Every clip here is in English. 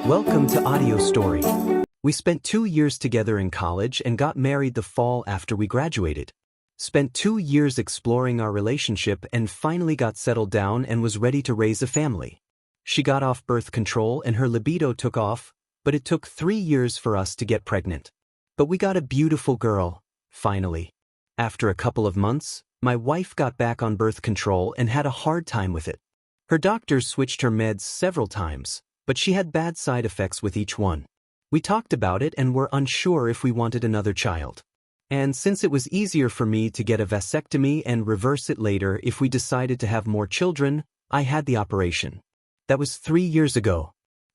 Welcome to Audio Story. We spent 2 years together in college and got married the fall after we graduated. Spent 2 years exploring our relationship and finally got settled down and was ready to raise a family. She got off birth control and her libido took off, but it took 3 years for us to get pregnant. But we got a beautiful girl, finally. After a couple of months, my wife got back on birth control and had a hard time with it. Her doctors switched her meds several times, but she had bad side effects with each one. We talked about it and were unsure if we wanted another child. And since it was easier for me to get a vasectomy and reverse it later if we decided to have more children, I had the operation. That was 3 years ago.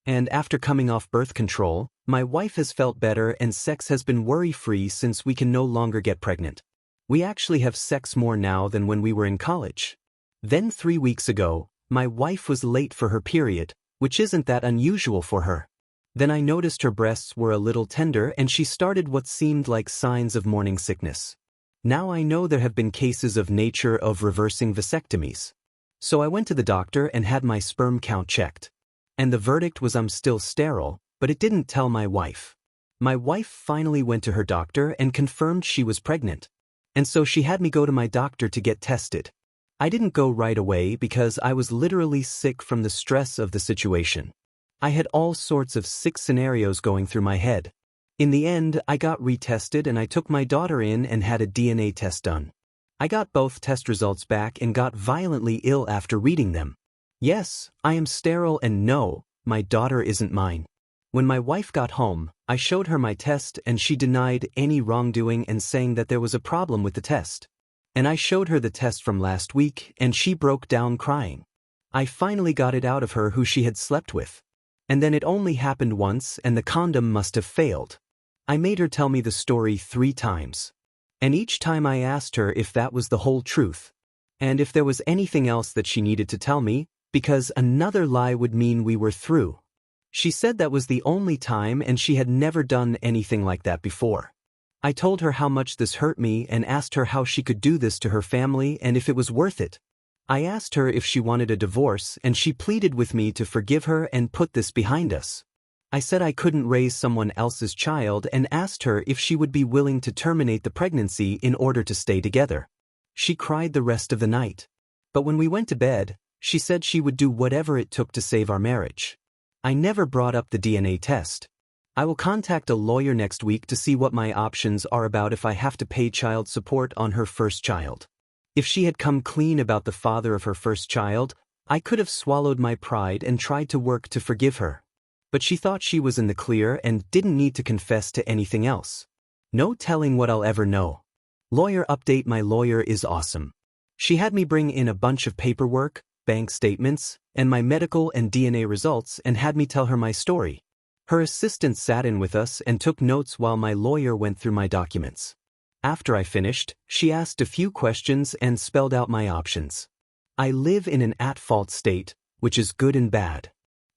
And after coming off birth control, my wife has felt better and sex has been worry-free since we can no longer get pregnant. We actually have sex more now than when we were in college. Then 3 weeks ago, my wife was late for her period, which isn't that unusual for her. Then I noticed her breasts were a little tender and she started what seemed like signs of morning sickness. Now I know there have been cases of nature of reversing vasectomies. So I went to the doctor and had my sperm count checked. And the verdict was I'm still sterile, but it didn't tell my wife. My wife finally went to her doctor and confirmed she was pregnant. And so she had me go to my doctor to get tested. I didn't go right away because I was literally sick from the stress of the situation. I had all sorts of sick scenarios going through my head. In the end, I got retested and I took my daughter in and had a DNA test done. I got both test results back and got violently ill after reading them. Yes, I am sterile and no, my daughter isn't mine. When my wife got home, I showed her my test and she denied any wrongdoing and saying that there was a problem with the test. And I showed her the test from last week and she broke down crying. I finally got it out of her who she had slept with. And then it only happened once and the condom must have failed. I made her tell me the story 3 times. And each time I asked her if that was the whole truth. And if there was anything else that she needed to tell me, because another lie would mean we were through. She said that was the only time and she had never done anything like that before. I told her how much this hurt me and asked her how she could do this to her family and if it was worth it. I asked her if she wanted a divorce and she pleaded with me to forgive her and put this behind us. I said I couldn't raise someone else's child and asked her if she would be willing to terminate the pregnancy in order to stay together. She cried the rest of the night. But when we went to bed, she said she would do whatever it took to save our marriage. I never brought up the DNA test. I will contact a lawyer next week to see what my options are about if I have to pay child support on her first child. If she had come clean about the father of her first child, I could have swallowed my pride and tried to work to forgive her. But she thought she was in the clear and didn't need to confess to anything else. No telling what I'll ever know. Lawyer update: my lawyer is awesome. She had me bring in a bunch of paperwork, bank statements, and my medical and DNA results and had me tell her my story. Her assistant sat in with us and took notes while my lawyer went through my documents. After I finished, she asked a few questions and spelled out my options. I live in an at-fault state, which is good and bad.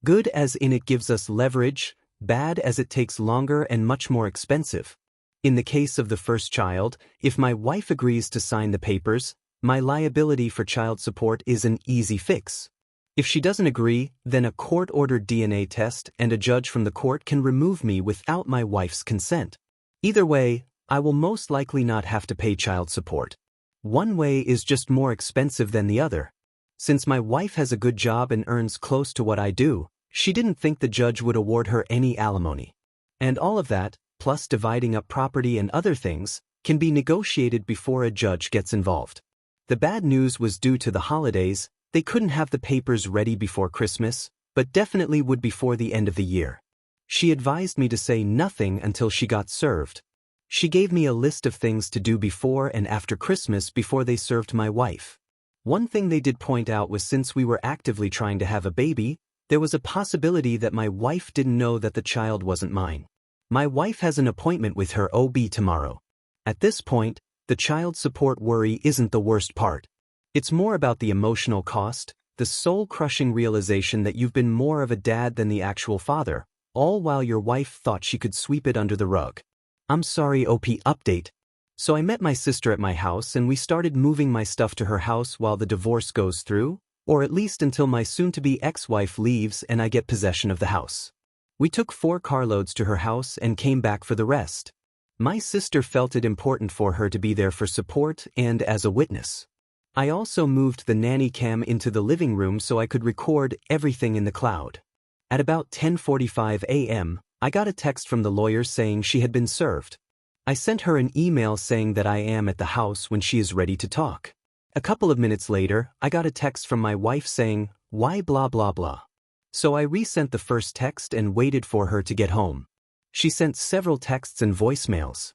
Good as in it gives us leverage, bad as it takes longer and much more expensive. In the case of the first child, if my wife agrees to sign the papers, my liability for child support is an easy fix. If she doesn't agree, then a court-ordered DNA test and a judge from the court can remove me without my wife's consent. Either way, I will most likely not have to pay child support. One way is just more expensive than the other. Since my wife has a good job and earns close to what I do, she didn't think the judge would award her any alimony. And all of that, plus dividing up property and other things, can be negotiated before a judge gets involved. The bad news was due to the holidays. They couldn't have the papers ready before Christmas, but definitely would before the end of the year. She advised me to say nothing until she got served. She gave me a list of things to do before and after Christmas before they served my wife. One thing they did point out was since we were actively trying to have a baby, there was a possibility that my wife didn't know that the child wasn't mine. My wife has an appointment with her OB tomorrow. At this point, the child support worry isn't the worst part. It's more about the emotional cost, the soul-crushing realization that you've been more of a dad than the actual father, all while your wife thought she could sweep it under the rug. I'm sorry, OP update. So I met my sister at my house and we started moving my stuff to her house while the divorce goes through, or at least until my soon-to-be ex-wife leaves and I get possession of the house. We took 4 carloads to her house and came back for the rest. My sister felt it important for her to be there for support and as a witness. I also moved the nanny cam into the living room so I could record everything in the cloud. At about 10:45 a.m., I got a text from the lawyer saying she had been served. I sent her an email saying that I am at the house when she is ready to talk. A couple of minutes later, I got a text from my wife saying, "Why blah blah blah?" So I resent the first text and waited for her to get home. She sent several texts and voicemails.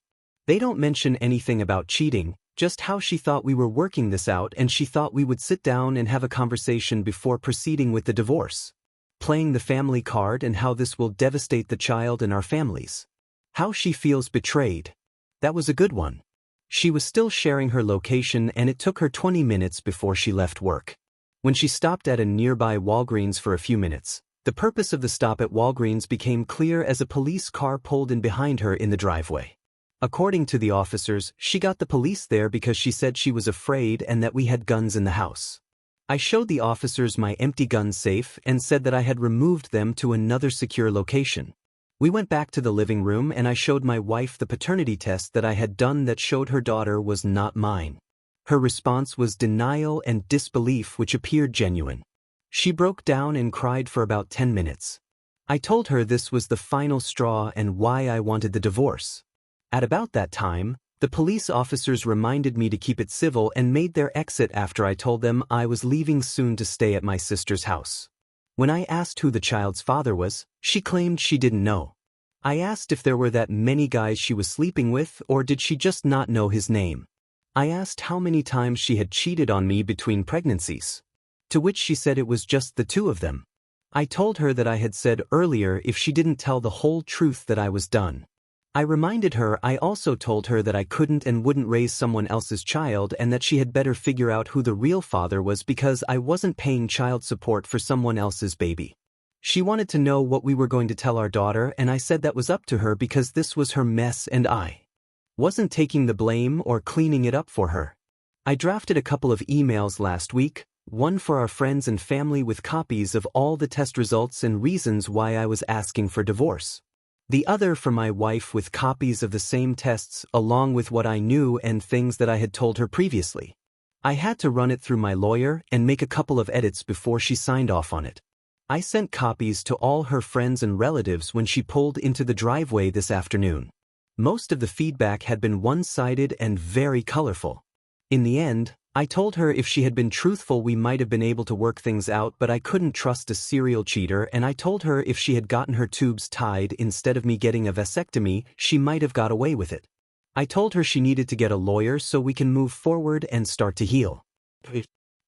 They don't mention anything about cheating, just how she thought we were working this out and she thought we would sit down and have a conversation before proceeding with the divorce. Playing the family card and how this will devastate the child and our families. How she feels betrayed. That was a good one. She was still sharing her location and it took her 20 minutes before she left work. When she stopped at a nearby Walgreens for a few minutes, the purpose of the stop at Walgreens became clear as a police car pulled in behind her in the driveway. According to the officers, she got the police there because she said she was afraid and that we had guns in the house. I showed the officers my empty gun safe and said that I had removed them to another secure location. We went back to the living room and I showed my wife the paternity test that I had done that showed her daughter was not mine. Her response was denial and disbelief, which appeared genuine. She broke down and cried for about 10 minutes. I told her this was the final straw and why I wanted the divorce. At about that time, the police officers reminded me to keep it civil and made their exit after I told them I was leaving soon to stay at my sister's house. When I asked who the child's father was, she claimed she didn't know. I asked if there were that many guys she was sleeping with or did she just not know his name. I asked how many times she had cheated on me between pregnancies. To which she said it was just the 2 of them. I told her that I had said earlier if she didn't tell the whole truth that I was done. I reminded her I also told her that I couldn't and wouldn't raise someone else's child and that she had better figure out who the real father was because I wasn't paying child support for someone else's baby. She wanted to know what we were going to tell our daughter and I said that was up to her because this was her mess and I wasn't taking the blame or cleaning it up for her. I drafted a couple of emails last week, one for our friends and family with copies of all the test results and reasons why I was asking for divorce. The other for my wife with copies of the same tests along with what I knew and things that I had told her previously. I had to run it through my lawyer and make a couple of edits before she signed off on it. I sent copies to all her friends and relatives when she pulled into the driveway this afternoon. Most of the feedback had been one-sided and very colorful. In the end, I told her if she had been truthful we might have been able to work things out, but I couldn't trust a serial cheater, and I told her if she had gotten her tubes tied instead of me getting a vasectomy, she might have got away with it. I told her she needed to get a lawyer so we can move forward and start to heal.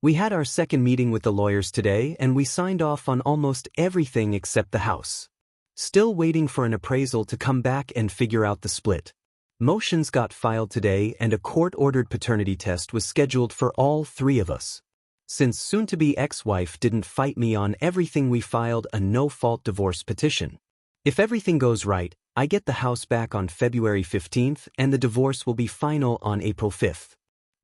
We had our second meeting with the lawyers today and we signed off on almost everything except the house. Still waiting for an appraisal to come back and figure out the split. Motions got filed today and a court-ordered paternity test was scheduled for all 3 of us. Since soon-to-be ex-wife didn't fight me on everything, we filed a no-fault divorce petition. If everything goes right, I get the house back on February 15th and the divorce will be final on April 5th.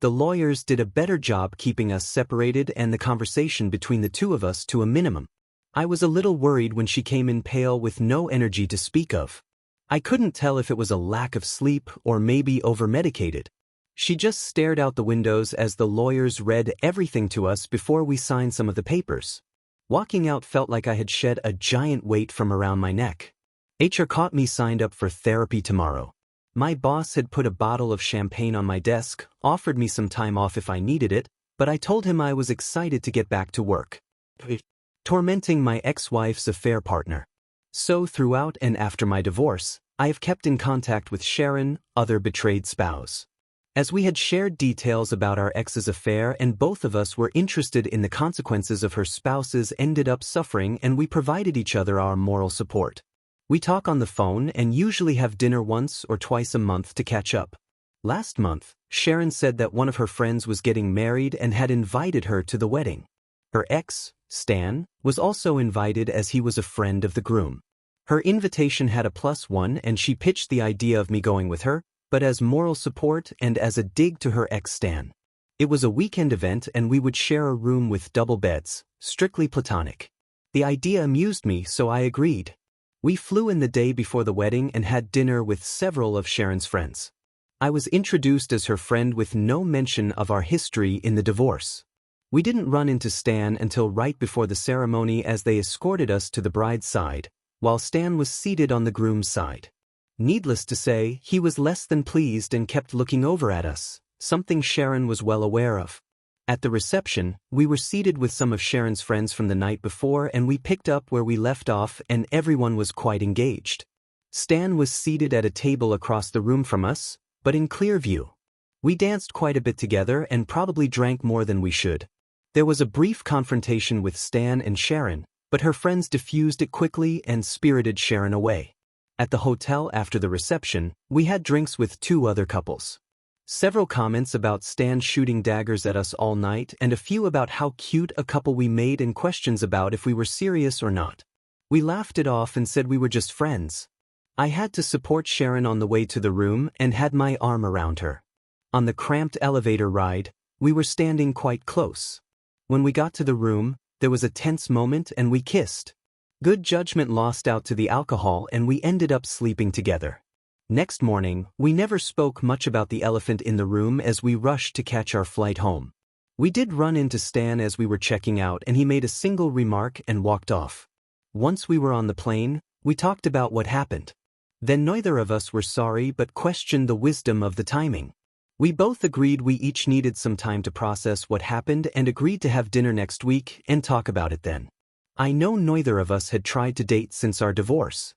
The lawyers did a better job keeping us separated and the conversation between the 2 of us to a minimum. I was a little worried when she came in pale with no energy to speak of. I couldn't tell if it was a lack of sleep or maybe over-medicated. She just stared out the windows as the lawyers read everything to us before we signed some of the papers. Walking out felt like I had shed a giant weight from around my neck. HR caught me signed up for therapy tomorrow. My boss had put a bottle of champagne on my desk, offered me some time off if I needed it, but I told him I was excited to get back to work. Tormenting my ex-wife's affair partner. So throughout and after my divorce, I have kept in contact with Sharon, other betrayed spouse. As we had shared details about our ex's affair and both of us were interested in the consequences of her spouse's ended up suffering, and we provided each other our moral support. We talk on the phone and usually have dinner once or twice a month to catch up. Last month, Sharon said that one of her friends was getting married and had invited her to the wedding. Her ex, Stan, was also invited as he was a friend of the groom. Her invitation had a +1 and she pitched the idea of me going with her, but as moral support and as a dig to her ex Stan. It was a weekend event and we would share a room with double beds, strictly platonic. The idea amused me, so I agreed. We flew in the day before the wedding and had dinner with several of Sharon's friends. I was introduced as her friend with no mention of our history in the divorce. We didn't run into Stan until right before the ceremony as they escorted us to the bride's side, while Stan was seated on the groom's side. Needless to say, he was less than pleased and kept looking over at us, something Sharon was well aware of. At the reception, we were seated with some of Sharon's friends from the night before and we picked up where we left off and everyone was quite engaged. Stan was seated at a table across the room from us, but in clear view. We danced quite a bit together and probably drank more than we should. There was a brief confrontation with Stan and Sharon, but her friends diffused it quickly and spirited Sharon away. At the hotel after the reception, we had drinks with 2 other couples. Several comments about Stan shooting daggers at us all night and a few about how cute a couple we made and questions about if we were serious or not. We laughed it off and said we were just friends. I had to support Sharon on the way to the room and had my arm around her. On the cramped elevator ride, we were standing quite close. When we got to the room, there was a tense moment and we kissed. Good judgment lost out to the alcohol and we ended up sleeping together. Next morning, we never spoke much about the elephant in the room as we rushed to catch our flight home. We did run into Stan as we were checking out and he made a single remark and walked off. Once we were on the plane, we talked about what happened. Then neither of us were sorry but questioned the wisdom of the timing. We both agreed we each needed some time to process what happened and agreed to have dinner next week and talk about it then. I know neither of us had tried to date since our divorce.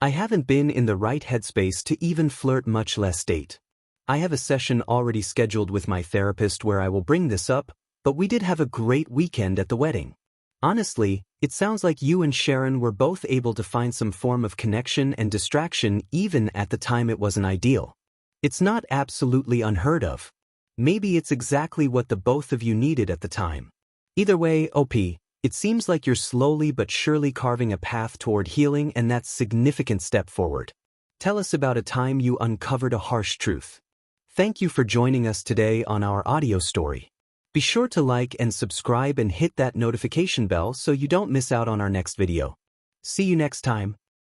I haven't been in the right headspace to even flirt, much less date. I have a session already scheduled with my therapist where I will bring this up, but we did have a great weekend at the wedding. Honestly, it sounds like you and Sharon were both able to find some form of connection and distraction even at the time it wasn't ideal. It's not absolutely unheard of. Maybe it's exactly what the both of you needed at the time. Either way, OP, it seems like you're slowly but surely carving a path toward healing and that's a significant step forward. Tell us about a time you uncovered a harsh truth. Thank you for joining us today on our audio story. Be sure to like and subscribe and hit that notification bell so you don't miss out on our next video. See you next time.